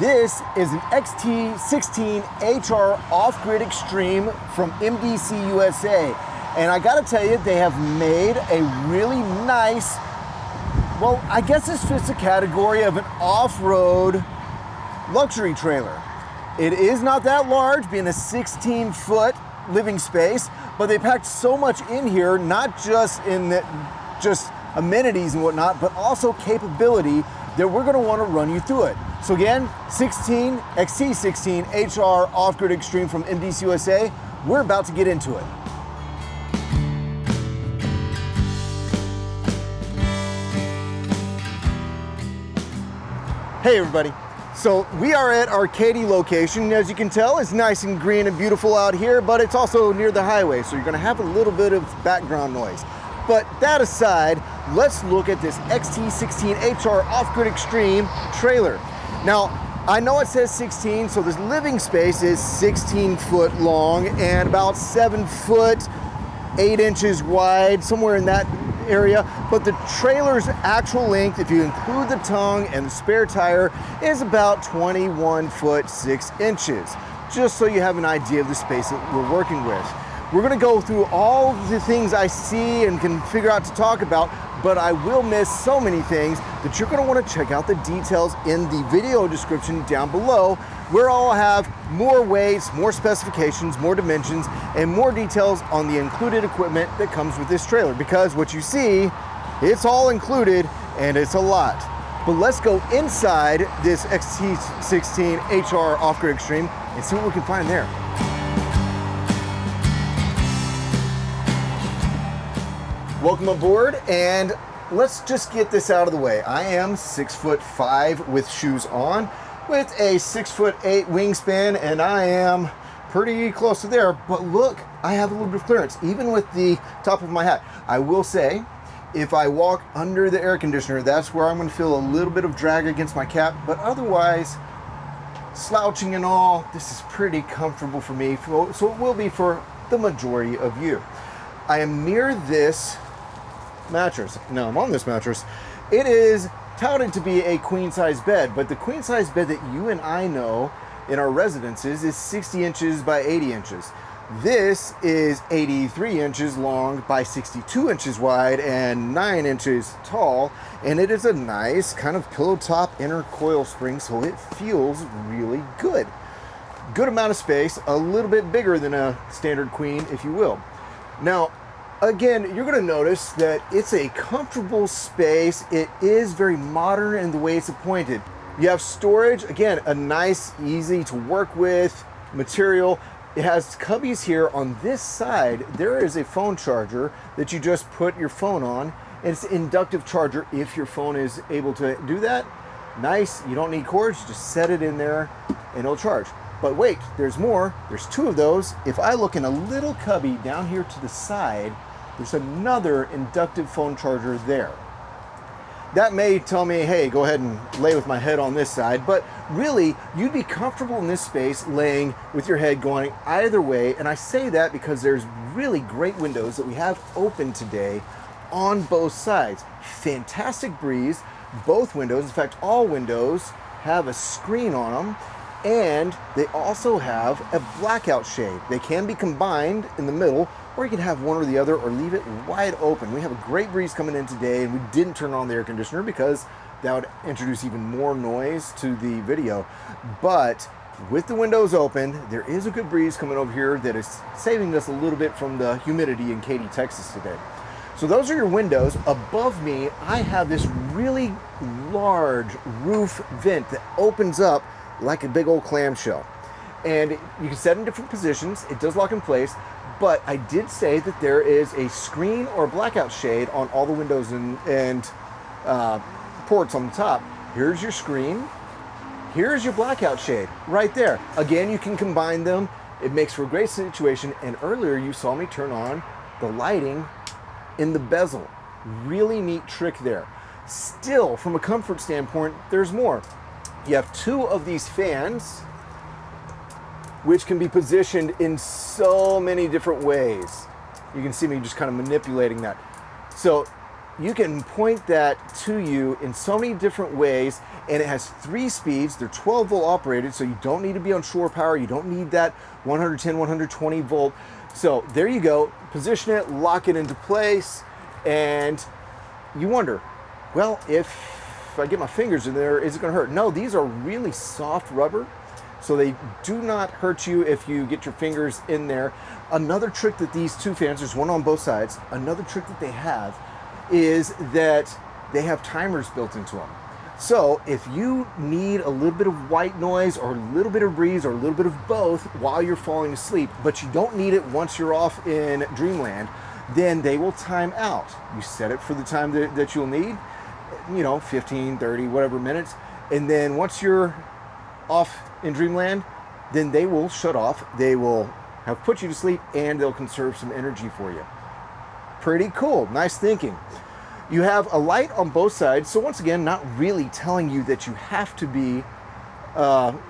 This is an XT16HR Off-Grid Extreme from MDC USA. And I gotta tell you, they have made a really nice, well, I guess this fits the category of an off-road luxury trailer. It is not that large, being a 16-foot living space, but they packed so much in here, not just in the, just amenities and whatnot, but also capability that we're gonna wanna run you through it. So again, XT16HR Off-Grid Extreme from MDC USA. We're about to get into it. Hey everybody. So we are at our Katy location. As you can tell, it's nice and green and beautiful out here, but it's also near the highway, so you're gonna have a little bit of background noise. But that aside, let's look at this XT16HR Off-Grid Extreme trailer. Now, I know it says 16, so this living space is 16 foot long and about 7 foot, 8 inches wide, somewhere in that area. But the trailer's actual length, if you include the tongue and the spare tire, is about 21 foot 6 inches. Just so you have an idea of the space that we're working with. We're gonna go through all the things I see and can figure out to talk about, but I will miss so many things that you're gonna wanna check out the details in the video description down below, where I'll have more weights, more specifications, more dimensions, and more details on the included equipment that comes with this trailer. Because what you see, it's all included and it's a lot. But let's go inside this XT16HR Off-Grid Extreme and see what we can find there. Welcome aboard, and let's just get this out of the way. I am 6'5" with shoes on, with a 6'8" wingspan, and I am pretty close to there. But look, I have a little bit of clearance, even with the top of my hat. I will say, if I walk under the air conditioner, that's where I'm gonna feel a little bit of drag against my cap, but otherwise, slouching and all, this is pretty comfortable for me, so it will be for the majority of you. I am near this mattress. Now I'm on this mattress. It is touted to be a queen size bed, but the queen size bed that you and I know in our residences is 60 inches by 80 inches. This is 83 inches long by 62 inches wide and 9 inches tall, and it is a nice kind of pillow top inner coil spring, so it feels really good. Good amount of space, a little bit bigger than a standard queen, if you will. Now, again, you're going to notice that it's a comfortable space. It is very modern in the way it's appointed. You have storage, again, a nice, easy to work with material. It has cubbies here on this side. There is a phone charger that you just put your phone on, and it's an inductive charger if your phone is able to do that. Nice, you don't need cords, just set it in there and it'll charge. But wait, there's more. There's 2 of those. If I look in a little cubby down here to the side, there's another inductive phone charger there. That may tell me, hey, go ahead and lay with my head on this side, but really, you'd be comfortable in this space laying with your head going either way, and I say that because there's really great windows that we have open today on both sides. Fantastic breeze, both windows, in fact, all windows have a screen on them, and they also have a blackout shade. They can be combined in the middle, or you can have one or the other, or leave it wide open. We have a great breeze coming in today, and we didn't turn on the air conditioner because that would introduce even more noise to the video. But with the windows open, there is a good breeze coming over here that is saving us a little bit from the humidity in Katy, Texas today. So those are your windows. Above me, I have this really large roof vent that opens up like a big old clamshell. And you can set in different positions. It does lock in place, but I did say that there is a screen or blackout shade on all the windows and ports on the top. Here's your screen. Here's your blackout shade right there. Again, you can combine them. It makes for a great situation. And earlier you saw me turn on the lighting in the bezel. Really neat trick there. Still, from a comfort standpoint, there's more. You have 2 of these fans, which can be positioned in so many different ways. You can see me just kind of manipulating that. So you can point that to you in so many different ways, and it has 3 speeds. They're 12 volt operated, so you don't need to be on shore power. You don't need that 110, 120 volt. So there you go. Position it, lock it into place, and you wonder, well, if I get my fingers in there, is it going to hurt? No, these are really soft rubber, so they do not hurt you if you get your fingers in there. Another trick that these 2 fans, there's one on both sides, another trick that they have is that they have timers built into them. So if you need a little bit of white noise or a little bit of breeze or a little bit of both while you're falling asleep, but you don't need it once you're off in dreamland, then they will time out. You set it for the time that you'll need, 15, 30, whatever minutes. And then once you're off in dreamland, then they will shut off. They will have put you to sleep, and they'll conserve some energy for you. Pretty cool. Nice thinking. You have a light on both sides, so once again, not really telling you that you have to be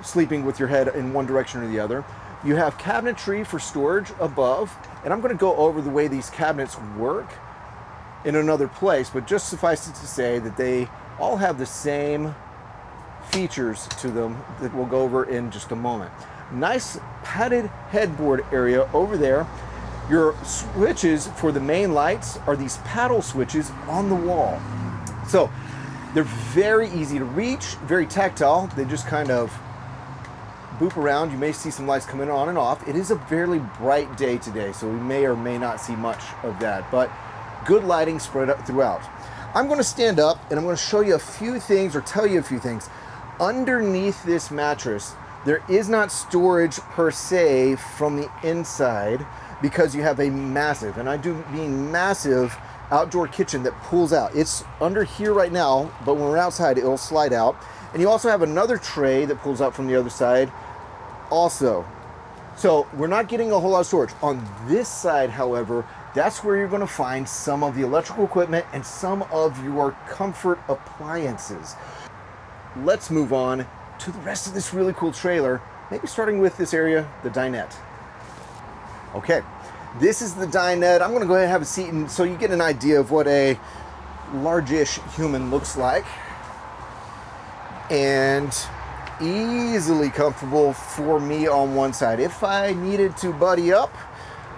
sleeping with your head in one direction or the other. You have cabinetry for storage above, and I'm going to go over the way these cabinets work in another place, but just suffice it to say that they all have the same features to them that we'll go over in just a moment. Nice padded headboard area over there. Your switches for the main lights are these paddle switches on the wall. So they're very easy to reach, very tactile. They just kind of boop around. You may see some lights coming on and off. It is a fairly bright day today, so we may or may not see much of that, but good lighting spread out throughout. I'm going to stand up and I'm going to show you a few things, or tell you a few things. Underneath this mattress, there is not storage per se from the inside, because you have a massive, and I do mean massive, outdoor kitchen that pulls out. It's under here right now, but when we're outside, it'll slide out. And you also have another tray that pulls out from the other side also. So we're not getting a whole lot of storage. On this side, however, that's where you're going to find some of the electrical equipment and some of your comfort appliances. Let's move on to the rest of this really cool trailer, maybe starting with this area, the dinette. Okay, this is the dinette. I'm going to go ahead and have a seat so you get an idea of what a large-ish human looks like. And easily comfortable for me on one side. If I needed to buddy up,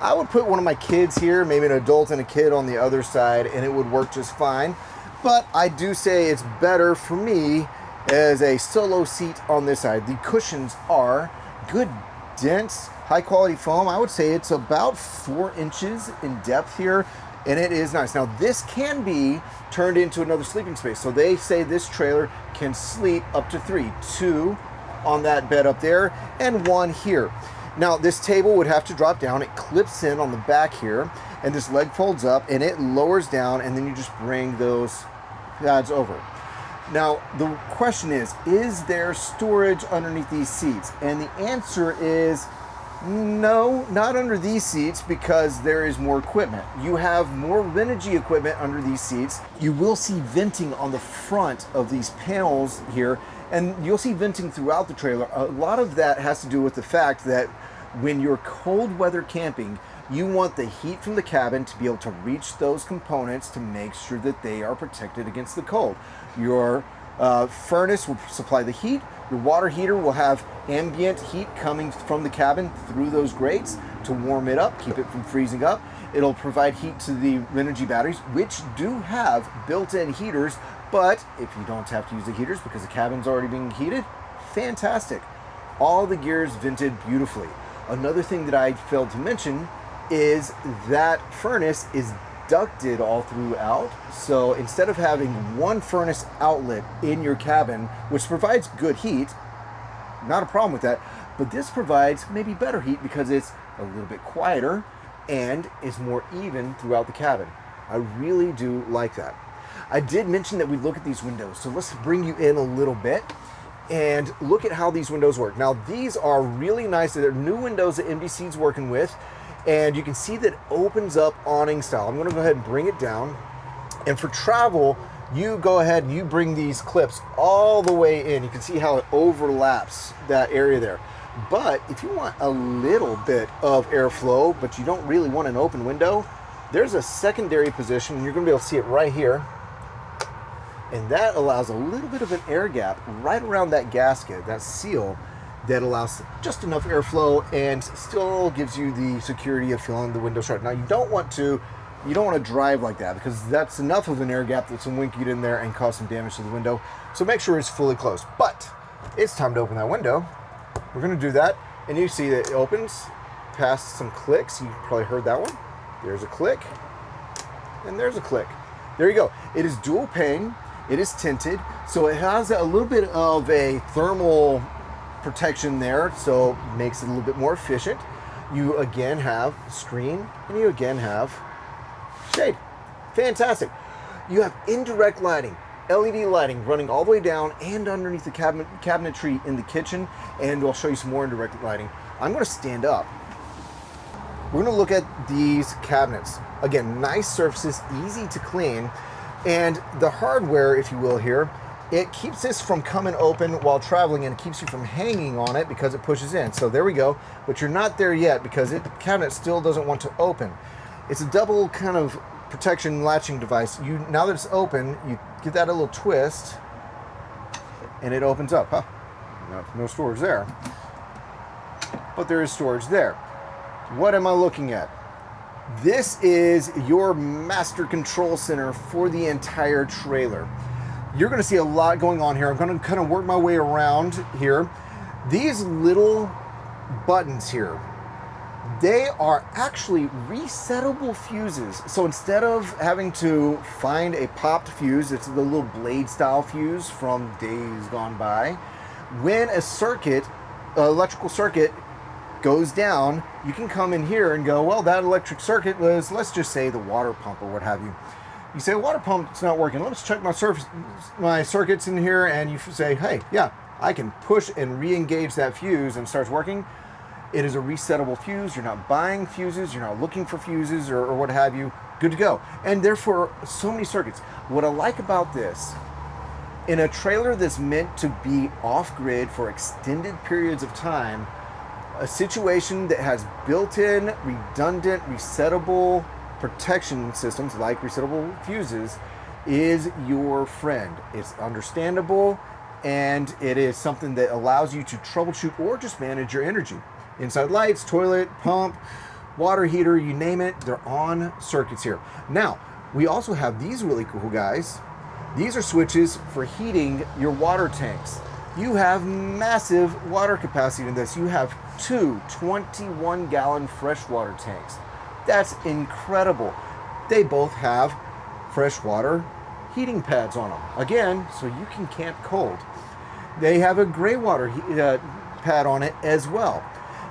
I would put one of my kids here, maybe an adult and a kid on the other side, and it would work just fine. But I do say it's better for me as a solo seat on this side. The cushions are good, dense, high quality foam. I would say it's about 4 inches in depth here, and it is nice. Now this can be turned into another sleeping space. So they say this trailer can sleep up to 3, 2 on that bed up there and 1 here. Now this table would have to drop down. It clips in on the back here, and this leg folds up and it lowers down, and then you just bring those pads over. Now the question is there storage underneath these seats? And the answer is no, not under these seats, because there is more equipment. You have more RENOGY equipment under these seats. You will see venting on the front of these panels here, and you'll see venting throughout the trailer. A lot of that has to do with the fact that when you're cold weather camping, you want the heat from the cabin to be able to reach those components to make sure that they are protected against the cold. Your furnace will supply the heat. Your water heater will have ambient heat coming from the cabin through those grates to warm it up, keep it from freezing up. It'll provide heat to the RENOGY batteries, which do have built-in heaters, but if you don't have to use the heaters because the cabin's already being heated, fantastic. All the gear is vented beautifully. Another thing that I failed to mention is that furnace is ducted all throughout. So instead of having one furnace outlet in your cabin, which provides good heat, not a problem with that, but this provides maybe better heat because it's a little bit quieter and is more even throughout the cabin. I really do like that. I did mention that we'd look at these windows, so let's bring you in a little bit and look at how these windows work. Now these are really nice. They're new windows that MDC's working with, and you can see that it opens up awning style. I'm going to go ahead and bring it down, and for travel, you go ahead and you bring these clips all the way in. You can see how it overlaps that area there. But if you want a little bit of airflow, but you don't really want an open window, there's a secondary position. You're going to be able to see it right here. And that allows a little bit of an air gap right around that gasket, that seal, that allows just enough airflow and still gives you the security of feeling the window shut. Now you don't want to drive like that, because that's enough of an air gap that some wind can get in there and cause some damage to the window. So make sure it's fully closed. But it's time to open that window. We're going to do that, and you see that it opens past some clicks. You probably heard that one. There's a click, and there's a click. There you go. It is dual pane. It is tinted, so it has a little bit of a thermal protection there, so it makes it a little bit more efficient. You again have screen, and you again have shade. Fantastic. You have indirect lighting, LED lighting running all the way down and underneath the cabinetry in the kitchen, and I'll show you some more indirect lighting. I'm going to stand up. We're going to look at these cabinets. Again, nice surfaces, easy to clean. And the hardware, if you will here, it keeps this from coming open while traveling, and it keeps you from hanging on it because it pushes in. So there we go, but you're not there yet because the cabinet still doesn't want to open. It's a double kind of protection latching device. Now that it's open, you give that a little twist and it opens up. Huh? No storage there, but there is storage there. What am I looking at? This is your master control center for the entire trailer. You're going to see a lot going on here. I'm going to kind of work my way around here. These little buttons here, they are actually resettable fuses. So instead of having to find a popped fuse, it's the little blade style fuse from days gone by. When a circuit, electrical circuit, goes down, you can come in here and go, well, that electric circuit was, let's just say, the water pump or what have you. You say, water pump's not working. Let's check my circuits in here, and you say, hey, yeah, I can push and re-engage that fuse, and it starts working. It is a resettable fuse. You're not buying fuses. You're not looking for fuses or what have you. Good to go. And therefore, so many circuits. What I like about this, in a trailer that's meant to be off-grid for extended periods of time, a situation that has built-in, redundant, resettable protection systems like resettable fuses is your friend. It's understandable, and it is something that allows you to troubleshoot or just manage your energy. Inside lights, toilet, pump, water heater, you name it, they're on circuits here. Now, we also have these really cool guys. These are switches for heating your water tanks. You have massive water capacity in this. You have two 21-gallon freshwater tanks. That's incredible. They both have freshwater heating pads on them. Again, so you can camp cold. They have a gray water pad on it as well.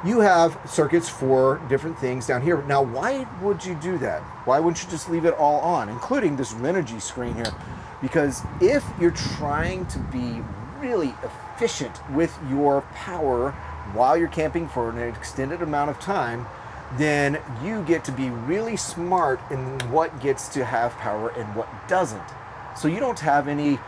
You have circuits for different things down here. Now, why would you do that? Why wouldn't you just leave it all on, including this RENOGY screen here? Because if you're trying to be really efficient with your power while you're camping for an extended amount of time, then you get to be really smart in what gets to have power and what doesn't. So you don't have any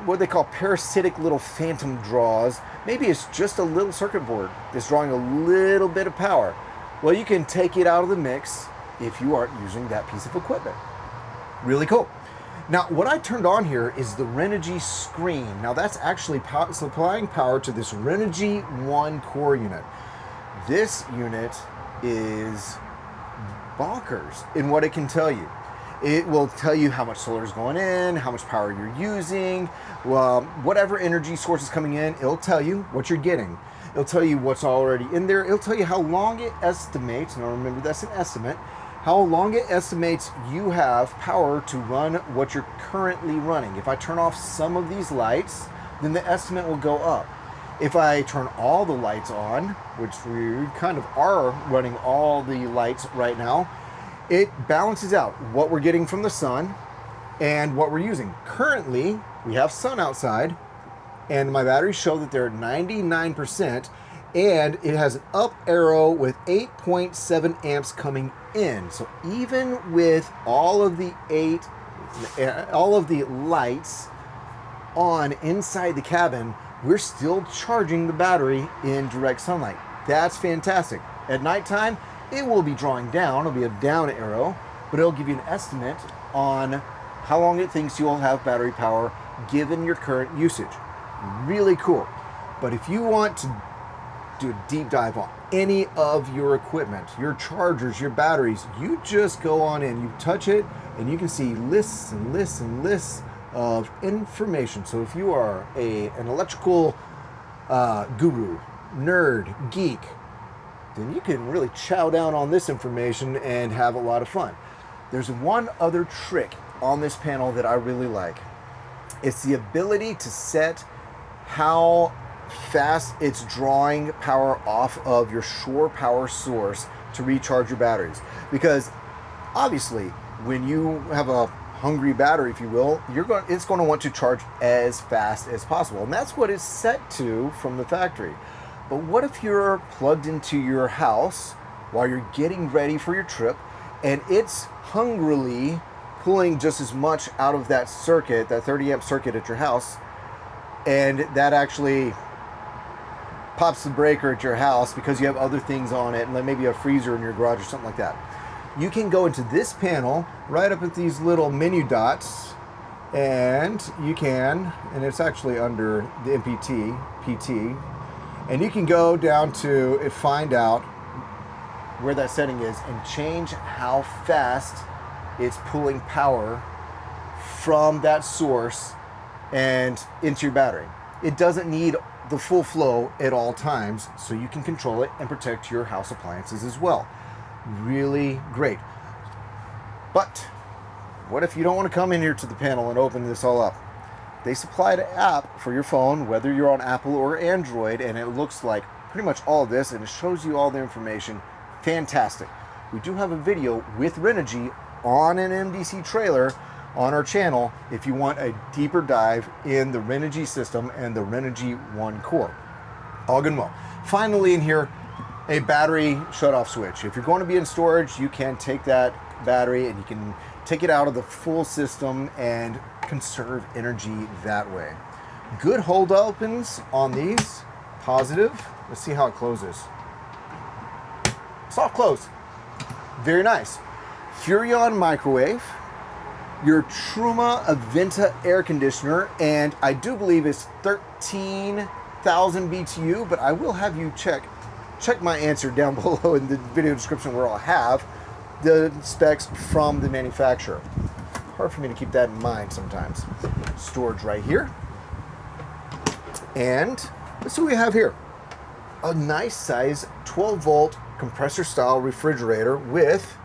what they call parasitic little phantom draws. Maybe it's just a little circuit board that's drawing a little bit of power. Well, you can take it out of the mix if you aren't using that piece of equipment. Really cool. Now, what I turned on here is the RENOGY screen. Now, that's actually supplying power to this RENOGY 1 core unit. This unit is bonkers in what it can tell you. It will tell you how much solar is going in, how much power you're using, well, whatever energy source is coming in, it'll tell you what you're getting. It'll tell you what's already in there. It'll tell you how long it estimates, now remember that's an estimate, how long it estimates you have power to run what you're currently running. If I turn off some of these lights, then the estimate will go up. If I turn all the lights on, which we kind of are running all the lights right now, it balances out what we're getting from the sun and what we're using. Currently, we have sun outside, and my batteries show that they're at 99%, and it has an up arrow with 8.7 amps coming in. So even with all of the lights on inside the cabin, we're still charging the battery in direct sunlight. That's fantastic. At nighttime, it will be drawing down. It'll be a down arrow, but it'll give you an estimate on how long it thinks you'll have battery power given your current usage. Really cool. But if you want to do a deep dive on any of your equipment, your chargers, your batteries, you just go on in, you touch it, and you can see lists and lists and lists of information. So if you are an electrical guru, nerd, geek, then you can really chow down on this information and have a lot of fun. There's one other trick on this panel that I really like. It's the ability to set how fast it's drawing power off of your shore power source to recharge your batteries. Because obviously, when you have a hungry battery, if you will, it's going to want to charge as fast as possible. And that's what it's set to from the factory. But what if you're plugged into your house while you're getting ready for your trip and it's hungrily pulling just as much out of that circuit, that 30 amp circuit at your house, and that actually pops the breaker at your house because you have other things on it, and like maybe a freezer in your garage or something like that. You can go into this panel right up at these little menu dots, and you can, and it's actually under the MPT, PT, and you can go down to and find out where that setting is and change how fast it's pulling power from that source and into your battery. It doesn't need the full flow at all times, so you can control it and protect your house appliances as well. Really great. But what if you don't want to come in here to the panel and open this all up? They supply an app for your phone, whether you're on Apple or Android, and it looks like pretty much all this, and it shows you all the information. Fantastic. We do have a video with RENOGY on an MDC trailer on our channel if you want a deeper dive in the RENOGY system and the RENOGY One core. All good and well. Finally in here, a battery shut-off switch. If you're going to be in storage, you can take that battery and you can take it out of the full system and conserve energy that way. Good hold opens on these, positive. Let's see how it closes. Soft close, very nice. Furrion microwave, your Truma Aventa air conditioner, and I do believe it's 13,000 BTU, but I will have you check my answer down below in the video description where I'll have the specs from the manufacturer. Hard for me to keep that in mind sometimes. Storage right here. And let's see what we have here. A nice size 12 volt compressor style refrigerator with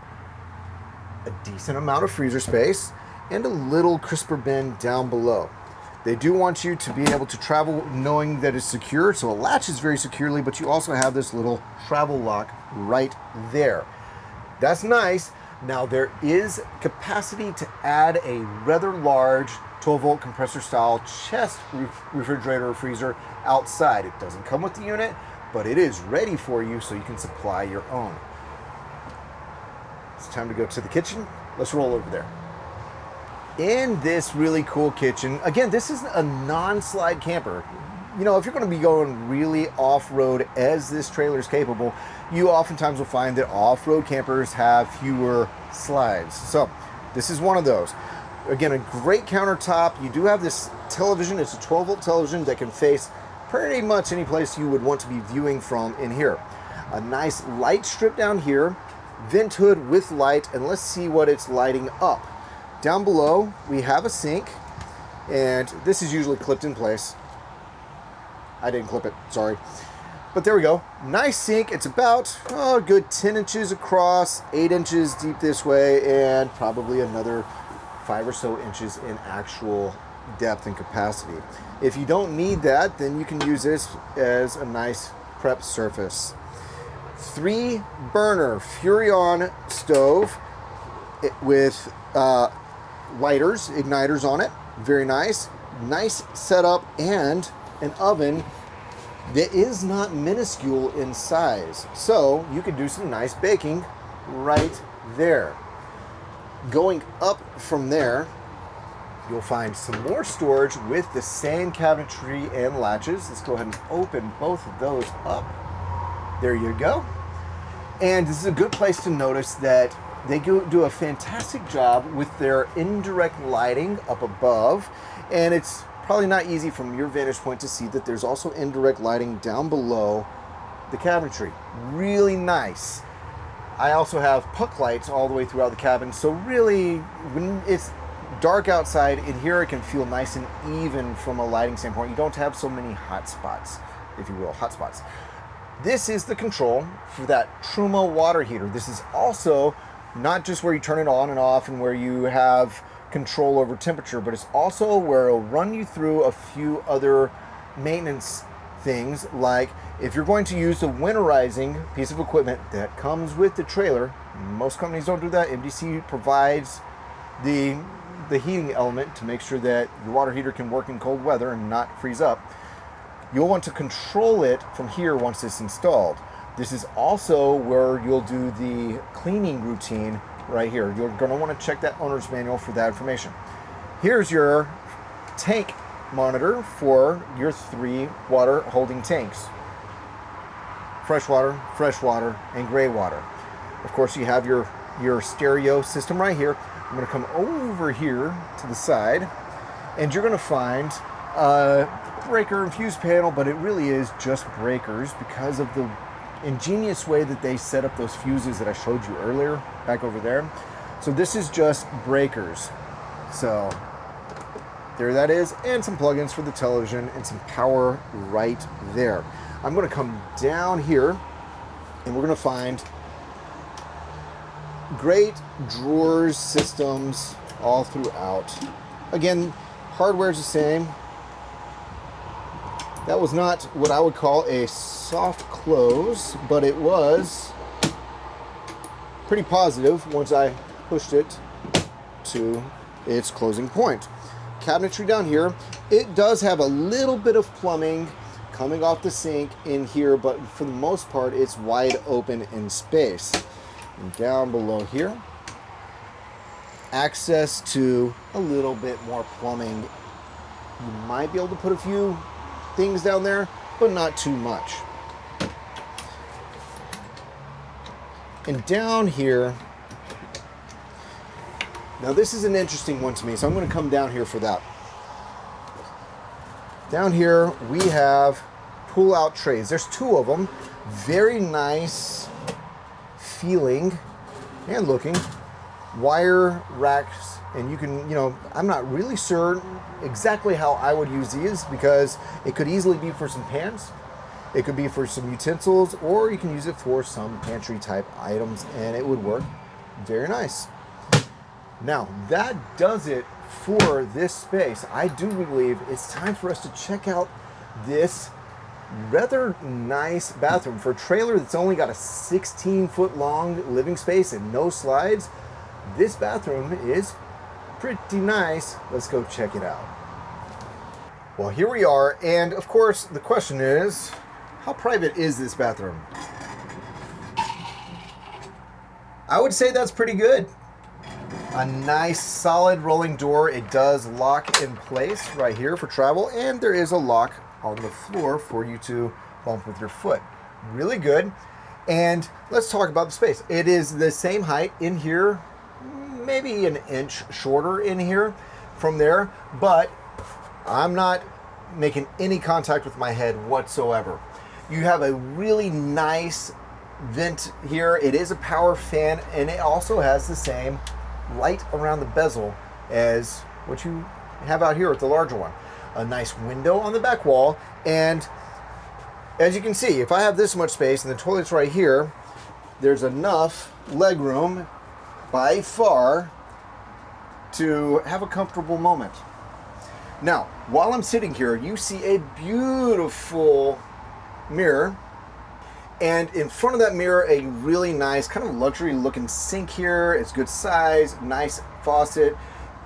a decent amount of freezer space and a little crisper bin down below. They do want you to be able to travel knowing that it's secure, so it latches very securely, but you also have this little travel lock right there. That's nice. Now there is capacity to add a rather large 12 volt compressor style chest refrigerator or freezer outside. It doesn't come with the unit, but it is ready for you so you can supply your own. It's time to go to the kitchen. Let's roll over there. In this really cool kitchen, again, this is a non-slide camper. You know, if you're going to be going really off-road as this trailer is capable, you oftentimes will find that off-road campers have fewer slides. So this is one of those. Again, a great countertop. You do have this television. It's a 12 volt television that can face pretty much any place you would want to be viewing from in here. A nice light strip down here, vent hood with light, and let's see what it's lighting up. Down below, we have a sink, and this is usually clipped in place. I didn't clip it, sorry. But there we go. Nice sink. It's about a good 10 inches across, 8 inches deep this way, and probably another 5 or so inches in actual depth and capacity. If you don't need that, then you can use this as a nice prep surface. 3 burner Furrion stove with lighters, igniters on it. Very nice. Nice setup, and an oven that is not minuscule in size. So you could do some nice baking right there. Going up from there, you'll find some more storage with the same cabinetry and latches. Let's go ahead and open both of those up. There you go. And this is a good place to notice that They do a fantastic job with their indirect lighting up above, and it's probably not easy from your vantage point to see that there's also indirect lighting down below the cabinetry. Really nice. I also have puck lights all the way throughout the cabin, so really when it's dark outside, in here it can feel nice and even from a lighting standpoint. You don't have so many hot spots, if you will, hot spots. This is the control for that Truma water heater. This is also not just where you turn it on and off and where you have control over temperature, but it's also where it'll run you through a few other maintenance things, like if you're going to use the winterizing piece of equipment that comes with the trailer. Most companies don't do that. MDC provides the heating element to make sure that your water heater can work in cold weather and not freeze up. You'll want to control it from here once it's installed. This is also where you'll do the cleaning routine right here. You're going to want to check that owner's manual for that information. Here's your tank monitor for your 3 water holding tanks. Freshwater, and gray water. Of course, you have your stereo system right here. I'm going to come over here to the side, and you're going to find breaker and fuse panel, but it really is just breakers because of the ingenious way that they set up those fuses that I showed you earlier back over there. So this is just breakers. So there that is, and some plugins for the television and some power right there. I'm going to come down here and we're going to find great drawers systems all throughout. Again, hardware's the same. That was not what I would call a soft close, but it was pretty positive once I pushed it to its closing point. Cabinetry down here, it does have a little bit of plumbing coming off the sink in here, but for the most part it's wide open in space. And down below here, access to a little bit more plumbing. You might be able to put a few things down there, but not too much. And down here, now this is an interesting one to me, so I'm going to come down here for that. Down here we have pull-out trays. There's 2 of them. Very nice feeling and looking. Wire racks, and you can, I'm not really sure exactly how I would use these, because it could easily be for some pans, it could be for some utensils, or you can use it for some pantry type items, and it would work very nice. Now that does it for this space. I do believe it's time for us to check out this rather nice bathroom. For a trailer that's only got a 16-foot long living space and no slides, this bathroom is pretty nice. Let's go check it out. Well, here we are, and of course the question is, how private is this bathroom? I would say that's pretty good. A nice solid rolling door. It does lock in place right here for travel, and there is a lock on the floor for you to bump with your foot. Really good. And let's talk about the space. It is the same height in here, maybe an inch shorter in here from there, but I'm not making any contact with my head whatsoever. You have a really nice vent here. It is a power fan, and it also has the same light around the bezel as what you have out here with the larger one. A nice window on the back wall, and as you can see, if I have this much space and the toilet's right here, there's enough leg room by far to have a comfortable moment. Now, while I'm sitting here, you see a beautiful mirror, and in front of that mirror, a really nice kind of luxury looking sink here. It's good size, nice faucet,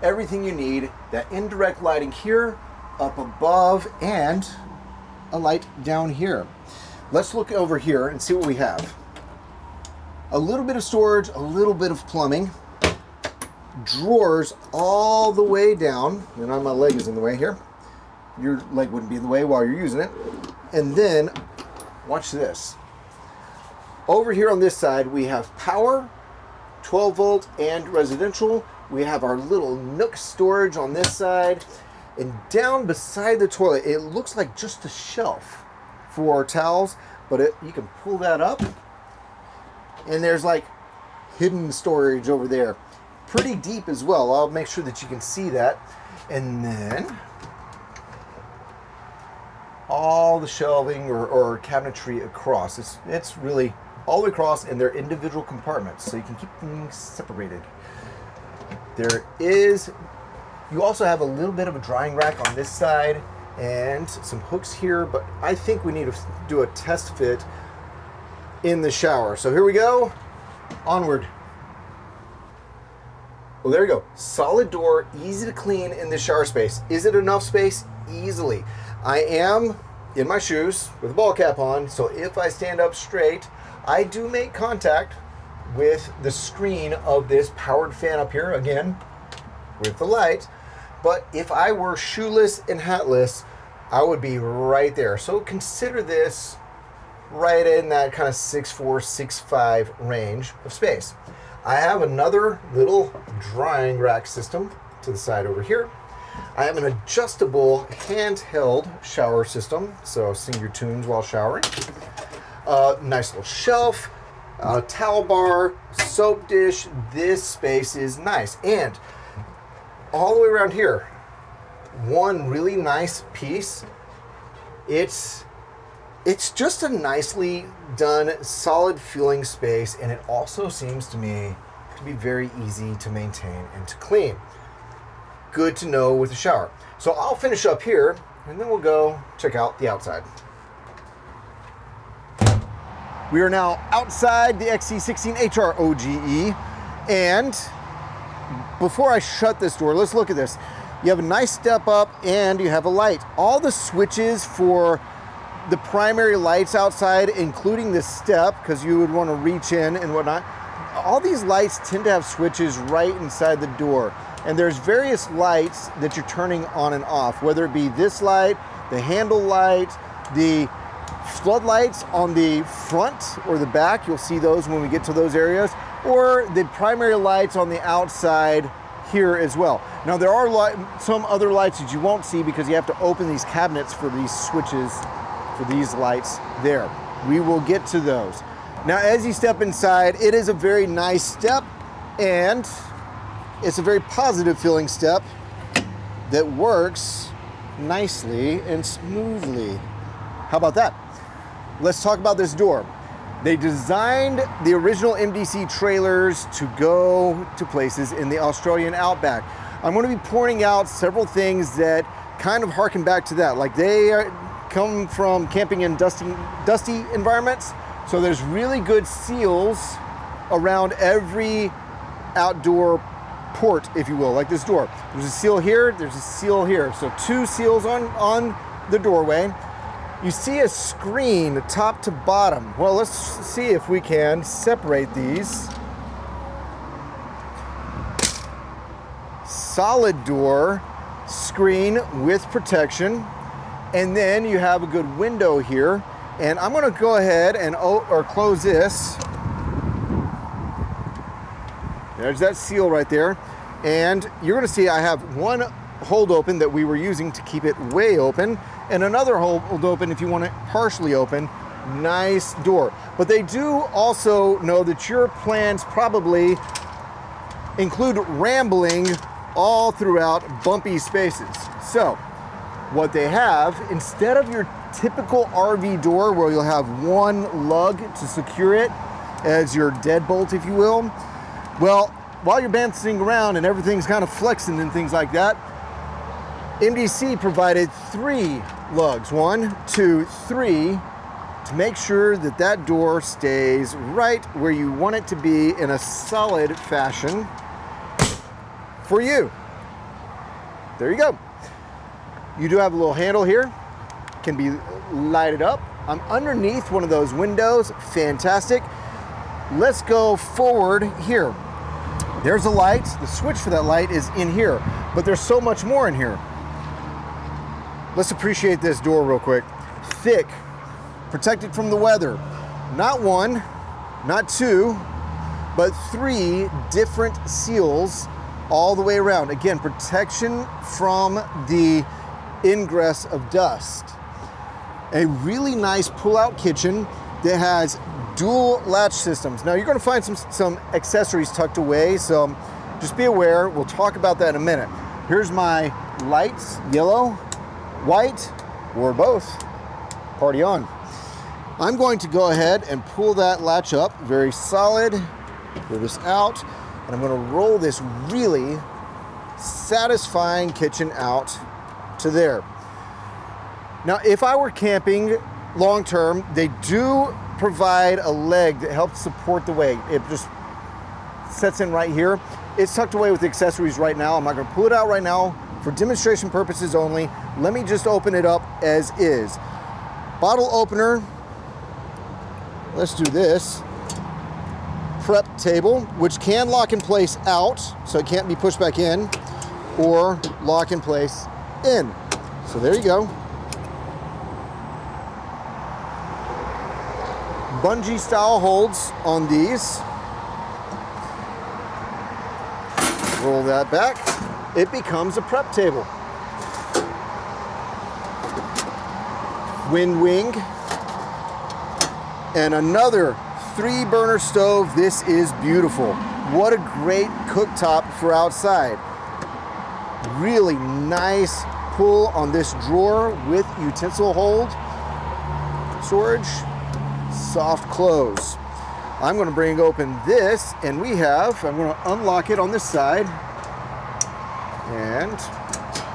everything you need. That indirect lighting here, up above, and a light down here. Let's look over here and see what we have. A little bit of storage, a little bit of plumbing, drawers all the way down, and my leg is in the way here. Your leg wouldn't be in the way while you're using it. And then, watch this. Over here on this side, we have power 12 volt and residential. We have our little nook storage on this side. And down beside the toilet, it looks like just a shelf for towels, but you can pull that up and there's like hidden storage over there. Pretty deep as well. I'll make sure that you can see that. And then all the shelving or cabinetry across. It's really all the way across, and they're individual compartments, so you can keep things separated. You also have a little bit of a drying rack on this side and some hooks here, but I think we need to do a test fit in the shower. So here we go, onward. Well, there you go. Solid door, easy to clean in the shower space. Is it enough space? Easily. I am in my shoes with a ball cap on, so if I stand up straight, I do make contact with the screen of this powered fan up here, again, with the light. But if I were shoeless and hatless, I would be right there. So consider this right in that kind of 6'4", 6'5" range of space. I have another little drying rack system to the side over here. I have an adjustable handheld shower system, so sing your tunes while showering. Nice little shelf, a towel bar, soap dish. This space is nice. And all the way around here, one really nice piece. It's just a nicely done, solid feeling space, and it also seems to me to be very easy to maintain and to clean. Good to know with the shower. So I'll finish up here, and then we'll go check out the outside. We are now outside the XT16HR OGE, and before I shut this door, let's look at this. You have a nice step up and you have a light. All the switches for the primary lights outside, including this step, because you would want to reach in and whatnot, all these lights tend to have switches right inside the door. And there's various lights that you're turning on and off, whether it be this light, the handle light, the floodlights on the front or the back. You'll see those when we get to those areas, or the primary lights on the outside here as well. Now there are some other lights that you won't see because you have to open these cabinets for these switches for these lights there. We will get to those. Now as you step inside, it is a very nice step, and it's a very positive feeling step that works nicely and smoothly. How about that? Let's talk about this door. They designed the original MDC trailers to go to places in the Australian outback. I'm going to be pointing out several things that kind of harken back to that. Like they come from camping in dusty environments, so there's really good seals around every outdoor port, if you will, like this door. There's a seal here, there's a seal here. So two seals on the doorway. You see a screen top to bottom. Well, let's see if we can separate these. Solid door, screen with protection, and then you have a good window here. And I'm gonna go ahead and close this. There's that seal right there. And you're gonna see I have one hold open that we were using to keep it way open, and another hold open if you want it partially open. Nice door. But they do also know that your plans probably include rambling all throughout bumpy spaces. So what they have, instead of your typical RV door where you'll have one lug to secure it as your deadbolt, if you will, well, while you're bouncing around and everything's kind of flexing and things like that, MDC provided 3 lugs, 1, 2, 3, to make sure that that door stays right where you want it to be in a solid fashion for you. There you go. You do have a little handle here, can be lighted up. I'm underneath one of those windows, fantastic. Let's go forward here. There's a light, the switch for that light is in here, but there's so much more in here. Let's appreciate this door real quick. Thick, protected from the weather. Not 1, not 2, but 3 different seals all the way around. Again, protection from the ingress of dust. A really nice pull-out kitchen that has dual latch systems. Now you're going to find some accessories tucked away, so just be aware. We'll talk about that in a minute. Here's my lights, yellow, white, or both. Party on. I'm going to go ahead and pull that latch up, very solid. Pull this out, and I'm going to roll this really satisfying kitchen out to there. Now, if I were camping long term, they do provide a leg that helps support the weight. It just sets in right here. It's tucked away with the accessories right now. I'm not going to pull it out right now for demonstration purposes only. Let me just open it up as is. Bottle opener. Let's do this. Prep table, which can lock in place out, so it can't be pushed back in, or lock in place in. So there you go. Bungee style holds on these. Roll that back. It becomes a prep table. Wind wing. And another 3-burner stove. This is beautiful. What a great cooktop for outside. Really nice pull on this drawer with utensil hold storage. Soft close. I'm going to bring open this, and I'm going to unlock it on this side and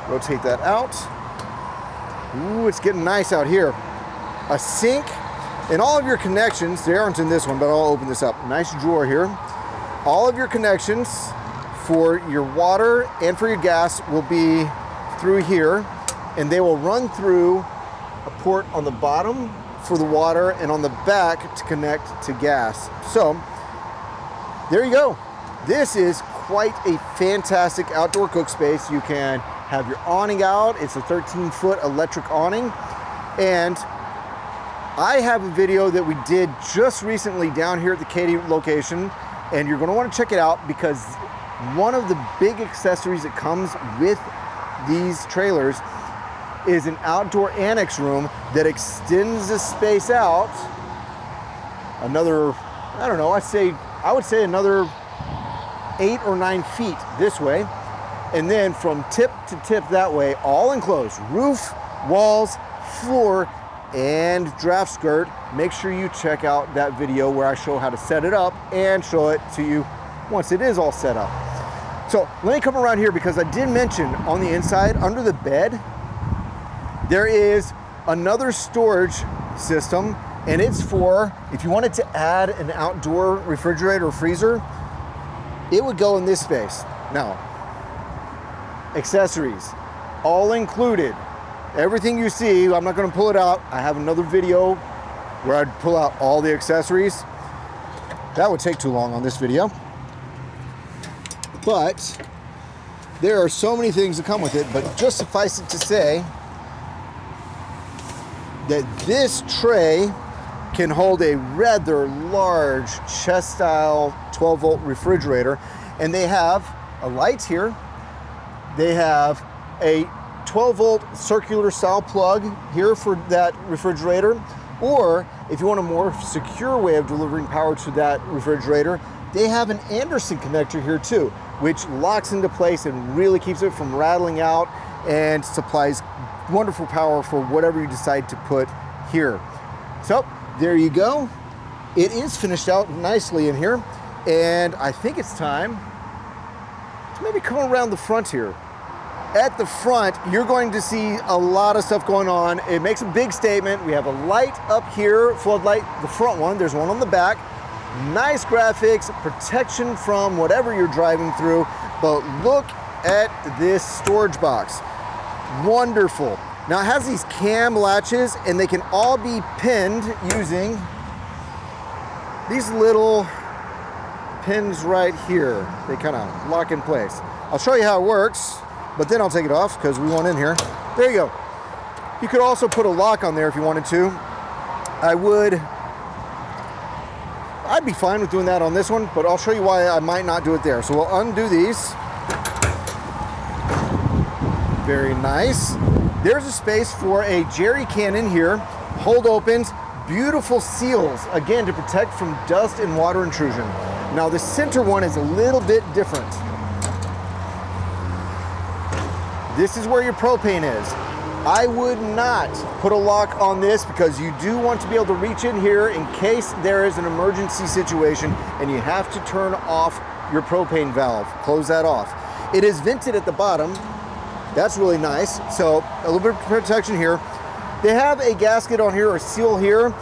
rotate that out. Ooh, it's getting nice out here. A sink and all of your connections, they aren't in this one, but I'll open this up. Nice drawer here. All of your connections for your water and for your gas will be through here, and they will run through a port on the bottom for the water and on the back to connect to gas. So there you go. This is quite a fantastic outdoor cook space. You can have your awning out. It's a 13-foot electric awning. And I have a video that we did just recently down here at the Katy location, and you're going to want to check it out because one of the big accessories that comes with these trailers is an outdoor annex room that extends the space out another, I don't know, I would say another 8 or 9 feet this way, and then from tip to tip that way, all enclosed, roof, walls, floor, and draft skirt. Make sure you check out that video where I show how to set it up and show it to you once it is all set up. So let me come around here because I did mention on the inside, under the bed, there is another storage system, and it's for, if you wanted to add an outdoor refrigerator or freezer, it would go in this space. Now, accessories, all included. Everything you see, I'm not going to pull it out. I have another video where I'd pull out all the accessories. That would take too long on this video. But there are so many things that come with it, but just suffice it to say that this tray can hold a rather large chest style 12-volt refrigerator, and they have a light here. They have a 12-volt circular style plug here for that refrigerator, or if you want a more secure way of delivering power to that refrigerator, they have an Anderson connector here too, which locks into place and really keeps it from rattling out and supplies wonderful power for whatever you decide to put here. So there you go. It is finished out nicely in here, and I think it's time to maybe come around the front here. At the front, you're going to see a lot of stuff going on. It makes a big statement. We have a light up here, floodlight, the front one. There's one on the back. Nice graphics, protection from whatever you're driving through. But look at this storage box. Wonderful. Now it has these cam latches, and they can all be pinned using these little pins right here. They kind of lock in place. I'll show you how it works, but then I'll take it off because we want in here. There you go. You could also put a lock on there if you wanted to. I I'd be fine with doing that on this one, but I'll show you why I might not do it there. So we'll undo these. Very nice. There's a space for a jerry can in here, hold opens, beautiful seals, again, to protect from dust and water intrusion. Now the center one is a little bit different. This is where your propane is. I would not put a lock on this because you do want to be able to reach in here in case there is an emergency situation and you have to turn off your propane valve. Close that off. It is vented at the bottom. That's really nice. So a little bit of protection here. They have a gasket on here or seal here,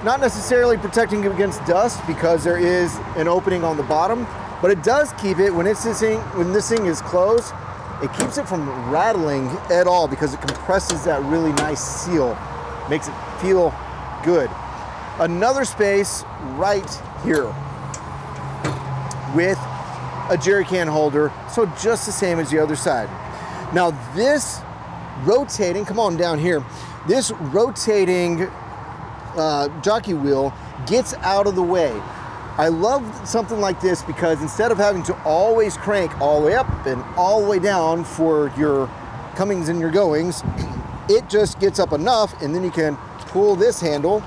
not necessarily protecting against dust because there is an opening on the bottom, but it does keep it when this thing is closed. It keeps it from rattling at all because it compresses that really nice seal, makes it feel good. Another space right here with a jerry can holder, so just the same as the other side. Now this rotating, come on down here, this rotating jockey wheel gets out of the way. I love something like this because instead of having to always crank all the way up and all the way down for your comings and your goings, it just gets up enough and then you can pull this handle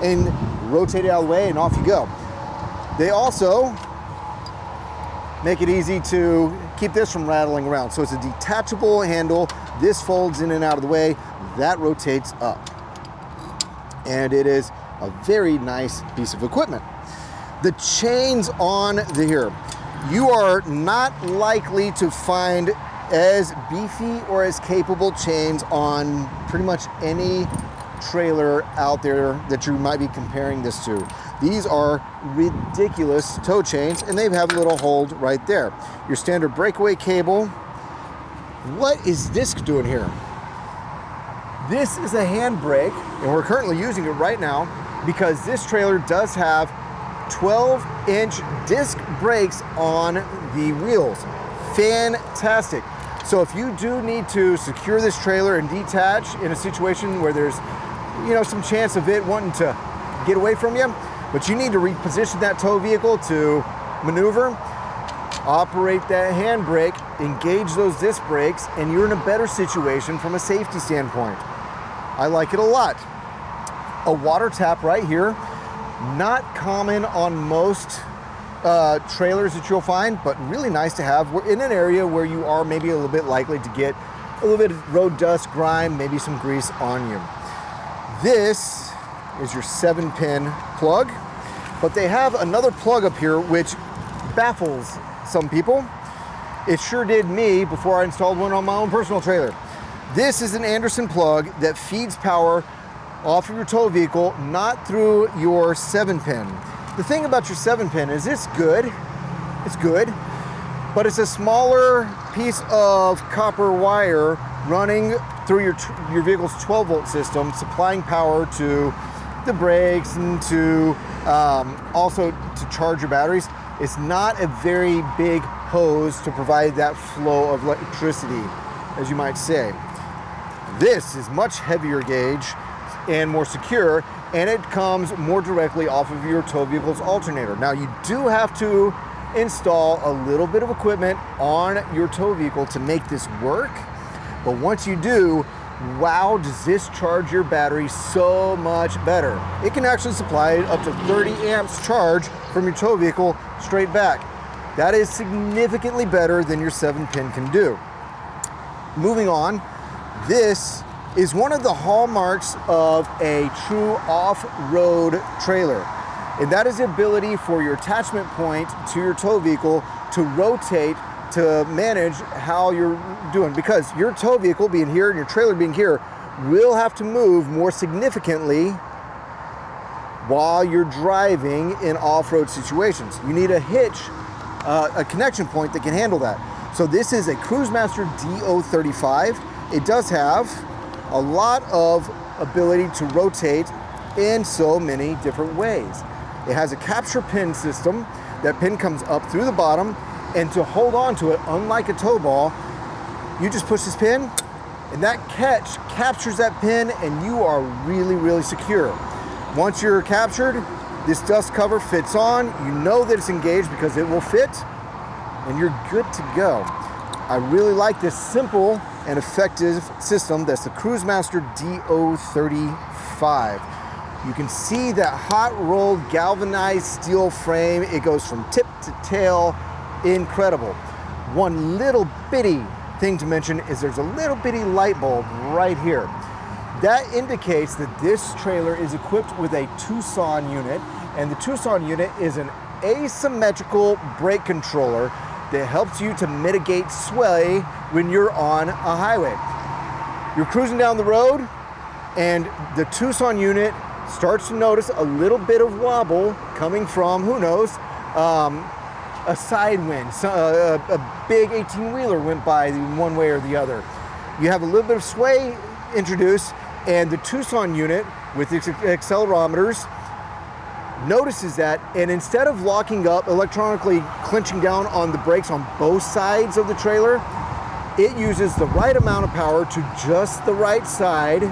and rotate it out of the way and off you go. They also make it easy to keep this from rattling around. So it's a detachable handle. This folds in and out of the way. That rotates up. And it is a very nice piece of equipment. The chains on here, you are not likely to find as beefy or as capable chains on pretty much any trailer out there that you might be comparing this to. These are ridiculous tow chains and they have a little hold right there. Your standard breakaway cable. What is this doing here? This is a handbrake and we're currently using it right now because this trailer does have 12-inch disc brakes on the wheels. Fantastic. So if you do need to secure this trailer and detach in a situation where there's, you know, some chance of it wanting to get away from you, but you need to reposition that tow vehicle to maneuver, operate that handbrake, engage those disc brakes, and you're in a better situation from a safety standpoint. I like it a lot. A water tap right here. Not common on most trailers that you'll find, but really nice to have. We're in an area where you are maybe a little bit likely to get a little bit of road dust, grime, maybe some grease on you. This is your 7-pin plug, but they have another plug up here which baffles some people. It sure did me before I installed one on my own personal trailer. This is an Anderson plug that feeds power off of your tow vehicle, not through your 7-pin. The thing about your 7-pin is it's good, but it's a smaller piece of copper wire running through your vehicle's 12-volt system, supplying power to the brakes and to also to charge your batteries. It's not a very big hose to provide that flow of electricity, as you might say. This is much heavier gauge and more secure, and it comes more directly off of your tow vehicle's alternator. Now you do have to install a little bit of equipment on your tow vehicle to make this work, but once you do, wow, does this charge your battery so much better. It can actually supply up to 30 amps charge from your tow vehicle straight back. That is significantly better than your 7-pin can do. Moving on, this is one of the hallmarks of a true off-road trailer, and that is the ability for your attachment point to your tow vehicle to rotate to manage how you're doing, because your tow vehicle being here and your trailer being here will have to move more significantly while you're driving in off-road situations. You need a hitch, a connection point that can handle that. So this is a Cruisemaster DO35. It does have a lot of ability to rotate in so many different ways. It has a capture pin system. That pin comes up through the bottom, and to hold on to it, unlike a tow ball, you just push this pin and that catch captures that pin and you are really, really secure. Once you're captured, This dust cover fits on. You know that it's engaged because it will fit, and you're good to go. I really like this simple and effective system. That's the Cruisemaster DO35. You can see that hot rolled galvanized steel frame. It goes from tip to tail. Incredible. One little bitty thing to mention is there's a little bitty light bulb right here. That indicates that this trailer is equipped with a Tucson unit, and the Tucson unit is an asymmetrical brake controller that helps you to mitigate sway when you're on a highway. You're cruising down the road and the Tucson unit starts to notice a little bit of wobble coming from, who knows, a side wind. A big 18-wheeler went by one way or the other. You have a little bit of sway introduced, and the Tucson unit with its accelerometers notices that, and instead of locking up, electronically clenching down on the brakes on both sides of the trailer, it uses the right amount of power to just the right side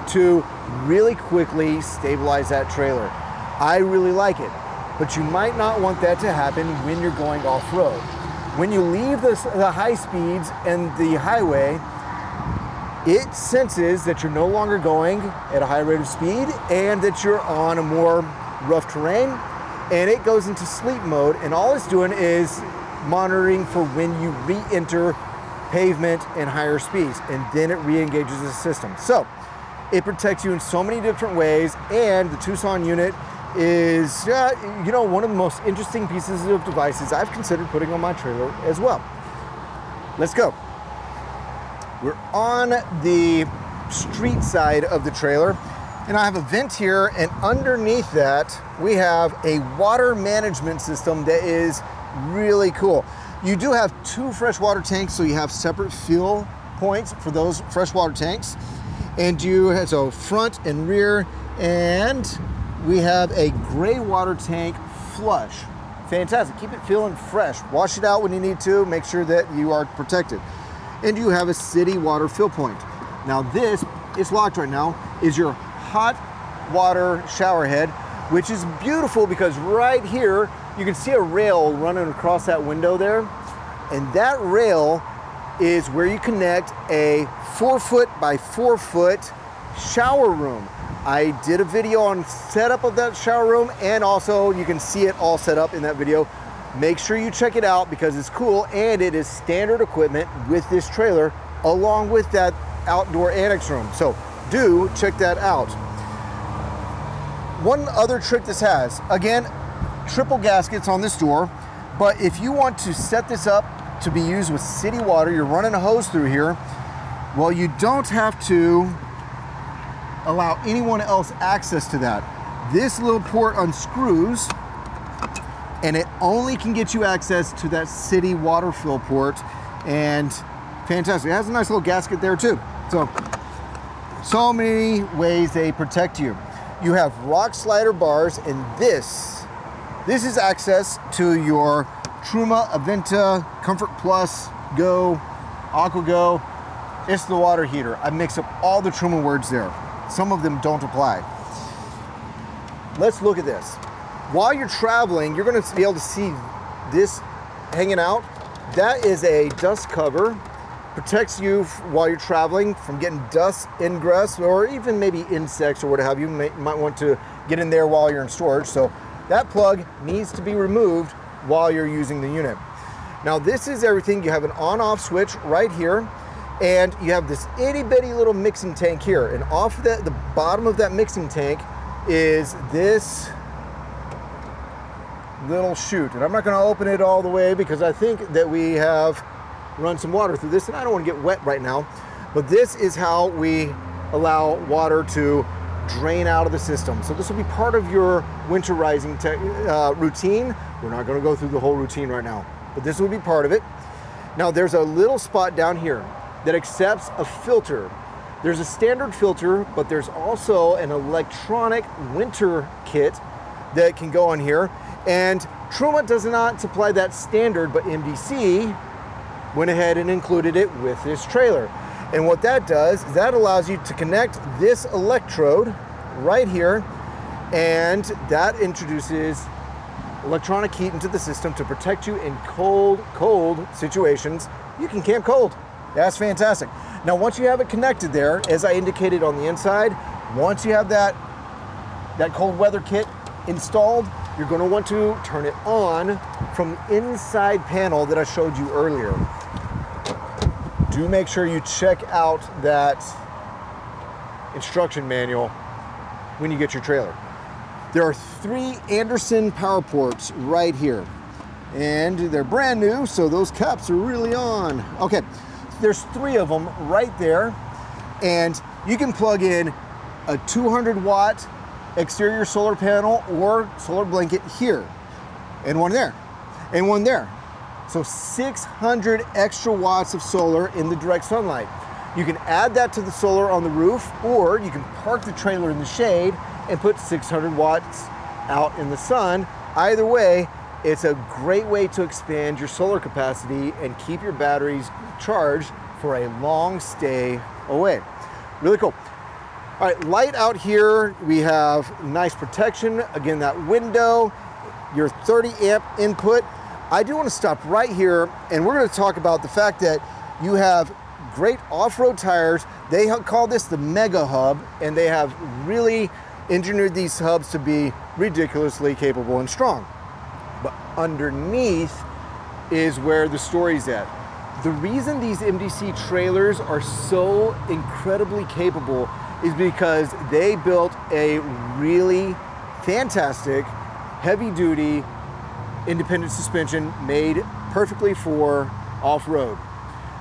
to really quickly stabilize that trailer. I really like it, but you might not want that to happen when you're going off-road. When you leave the high speeds and the highway, it senses that you're no longer going at a high rate of speed and that you're on a more rough terrain, and it goes into sleep mode, and all it's doing is monitoring for when you re-enter pavement and higher speeds, and then it re-engages the system. So it protects you in so many different ways, and the Tucson unit is one of the most interesting pieces of devices I've considered putting on my trailer as well. Let's go. We're on the street side of the trailer, and I have a vent here, and underneath that we have a water management system that is really cool. You do have two freshwater tanks, so you have separate fill points for those freshwater tanks, and you have so front and rear, and we have a gray water tank flush. Fantastic. Keep it feeling fresh. Wash it out when you need to. Make sure that you are protected. And you have a city water fill point. Now this, it's locked right now, is your hot water shower head, which is beautiful because right here you can see a rail running across that window there, and that rail is where you connect a 4-foot by 4-foot shower room. I did a video on setup of that shower room, and also you can see it all set up in that video. Make sure you check it out because it's cool, and it is standard equipment with this trailer along with that outdoor annex room. So do check that out. One other trick this has, again, triple gaskets on this door, but if you want to set this up to be used with city water, you're running a hose through here, well, you don't have to allow anyone else access to that. This little port unscrews, and it only can get you access to that city water fill port, and fantastic. It has a nice little gasket there too. So many ways they protect you. You have rock slider bars, and this is access to your Truma Aventa Comfort Plus Go AquaGo. It's the water heater. I mix up all the Truma words there. Some of them don't apply. Let's look at this. While you're traveling, you're going to be able to see this hanging out. That is a dust cover. Protects you while you're traveling from getting dust ingress, or even maybe insects or what have you. Might want to get in there while you're in storage. So that plug needs to be removed while you're using the unit. Now this is everything. You have an on-off switch right here, and you have this itty-bitty little mixing tank here. And off the bottom of that mixing tank is this little chute. And I'm not going to open it all the way because I think that we have run some water through this, and I don't want to get wet right now. But this is how we allow water to drain out of the system. So this will be part of your winterizing routine. We're not going to go through the whole routine right now, but this will be part of it. Now there's a little spot down here that accepts a filter. There's a standard filter, but there's also an electronic winter kit that can go on here. And Truma does not supply that standard, but MDC went ahead and included it with this trailer. And what that does is that allows you to connect this electrode right here, And that introduces electronic heat into the system to protect you in cold situations. You can camp cold. That's fantastic. Now, once you have it connected there, as I indicated on the inside, once you have that cold weather kit installed, you're going to want to turn it on from the inside panel that I showed you earlier. Do make sure you check out that instruction manual when you get your trailer. There are 3 Anderson power ports right here, and they're brand new, so those caps are really on. Okay, there's 3 of them right there, and you can plug in a 200-watt exterior solar panel or solar blanket here, and one there, and one there. So 600 extra watts of solar in the direct sunlight. You can add that to the solar on the roof, or you can park the trailer in the shade and put 600 watts out in the sun. Either way, it's a great way to expand your solar capacity and keep your batteries charged for a long stay away. Really cool. All right, light out here, we have nice protection. Again, that window, your 30 amp input. I do want to stop right here, and we're going to talk about the fact that you have great off-road tires. They call this the Mega Hub, and they have really engineered these hubs to be ridiculously capable and strong. But underneath is where the story's at. The reason these MDC trailers are so incredibly capable is because they built a really fantastic, heavy-duty, independent suspension made perfectly for off-road.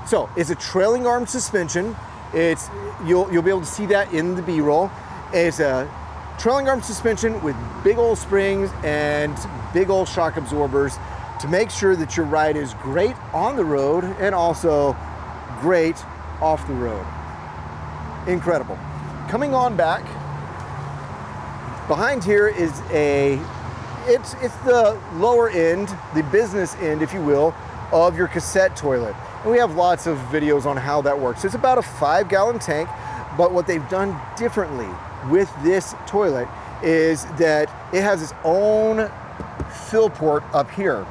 So it's a trailing arm suspension. You'll be able to see that in the B-roll. It's a trailing arm suspension with big old springs and big old shock absorbers to make sure that your ride is great on the road and also great off the road. Incredible. Coming on back, behind here is it's the lower end, the business end, if you will, of your cassette toilet. And we have lots of videos on how that works. It's about a 5-gallon tank, but what they've done differently with this toilet is that it has its own fill port up here.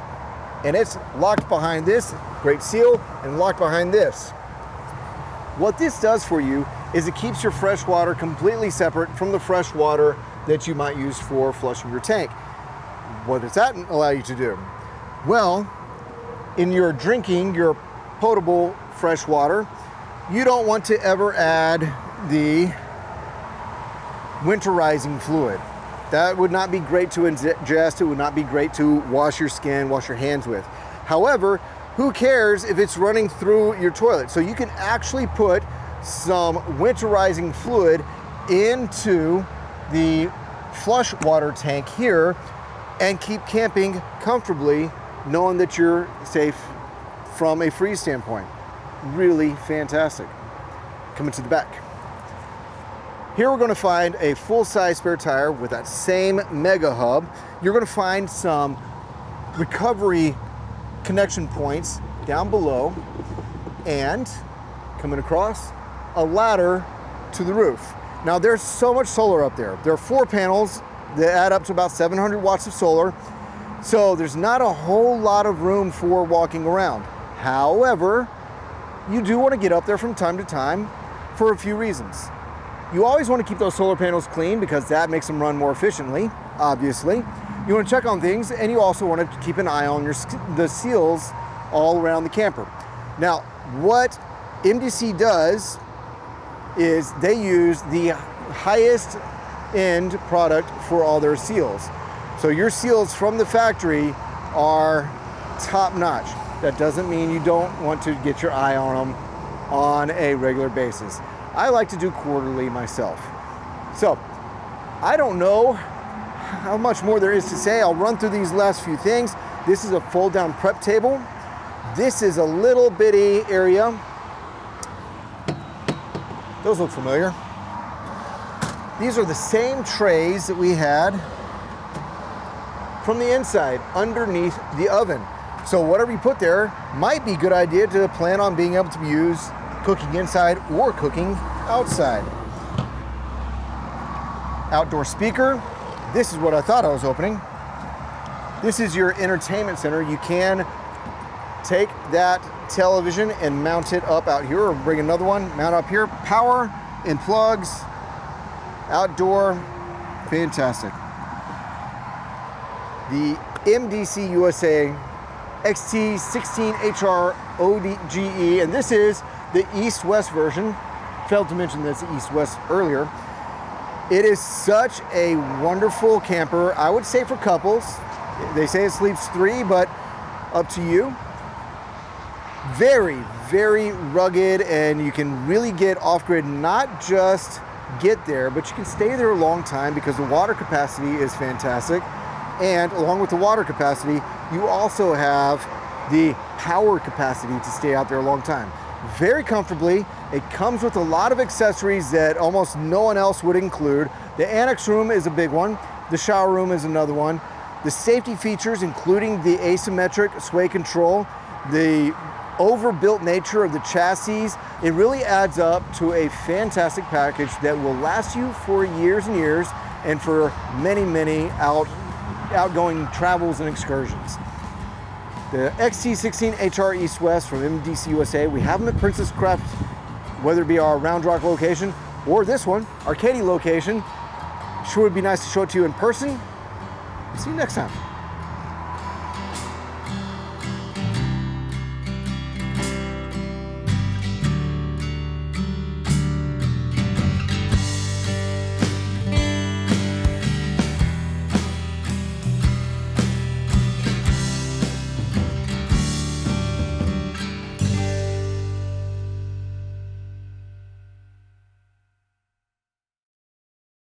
And it's locked behind this, great seal, and locked behind this. What this does for you is it keeps your fresh water completely separate from the fresh water that you might use for flushing your tank. What does that allow you to do? Well, in your drinking, your potable fresh water, you don't want to ever add the winterizing fluid. That would not be great to ingest. It would not be great to wash your skin, wash your hands with. However, who cares if it's running through your toilet? So you can actually put some winterizing fluid into the flush water tank here and keep camping comfortably, knowing that you're safe from a freeze standpoint. Really fantastic. Coming to the back. Here we're going to find a full-size spare tire with that same Mega Hub. You're going to find some recovery connection points down below, and coming across, a ladder to the roof. Now there's so much solar up there. There are 4 panels that add up to about 700 watts of solar. So there's not a whole lot of room for walking around. However, you do want to get up there from time to time for a few reasons. You always want to keep those solar panels clean because that makes them run more efficiently, obviously. You want to check on things, and you also want to keep an eye on the seals all around the camper. Now, what MDC does is they use the highest end product for all their seals. So your seals from the factory are top notch. That doesn't mean you don't want to get your eye on them on a regular basis. I like to do quarterly myself. So I don't know how much more there is to say. I'll run through these last few things. This is a fold down prep table. This is a little bitty area. Those look familiar. These are the same trays that we had from the inside underneath the oven. So whatever you put there might be a good idea to plan on being able to be used cooking inside or cooking outside. Outdoor speaker, this is what I thought I was opening. This is your entertainment center. You can take that television and mount it up out here, or bring another one, mount up here. Power and plugs, outdoor, fantastic. The MDC USA XT16HR OGE, and this is the East-West version. Failed to mention this East-West earlier. It is such a wonderful camper, I would say, for couples. They say it sleeps 3, but up to you. Very, very rugged, and you can really get off-grid, not just get there, but you can stay there a long time because the water capacity is fantastic. And along with the water capacity, you also have the power capacity to stay out there a long time. Very comfortably. It comes with a lot of accessories that almost no one else would include. The annex room is a big one. The shower room is another one. The safety features, including the asymmetric sway control, the overbuilt nature of the chassis, it really adds up to a fantastic package that will last you for years and years, and for many, many outgoing travels and excursions. The XT16HR East-West from MDC USA, we have them at Princess Craft, whether it be our Round Rock location or this one, our Katy location. Sure would be nice to show it to you in person. See you next time.